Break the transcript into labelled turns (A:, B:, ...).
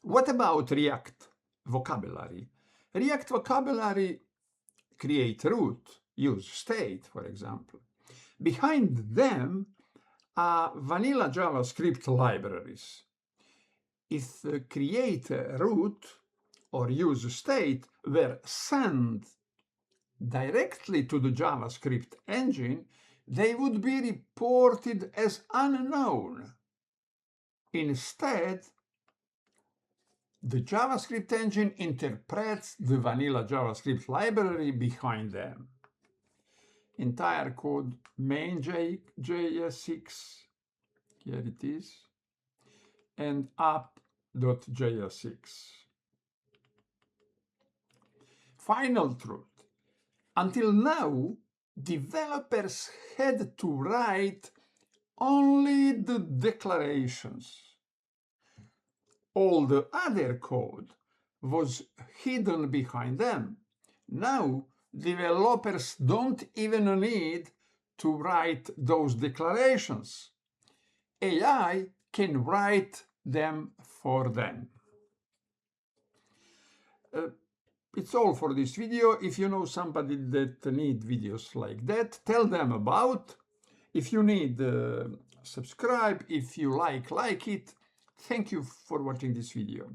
A: What about React vocabulary? React vocabulary, createRoot, useState, for example. Behind them are vanilla JavaScript libraries. If createRoot or useState were sent directly to the JavaScript engine, they would be reported as unknown. Instead, the JavaScript engine interprets the vanilla JavaScript library behind them. Entire code main.js6, here it is, and app.js6. Final truth. Until now, developers had to write only the declarations. All the other code was hidden behind them. Now, developers don't even need to write those declarations. AI can write them for them. It's all for this video. If you know somebody that needs videos like that, tell them about. If you need, subscribe. If you like it. Thank you for watching this video.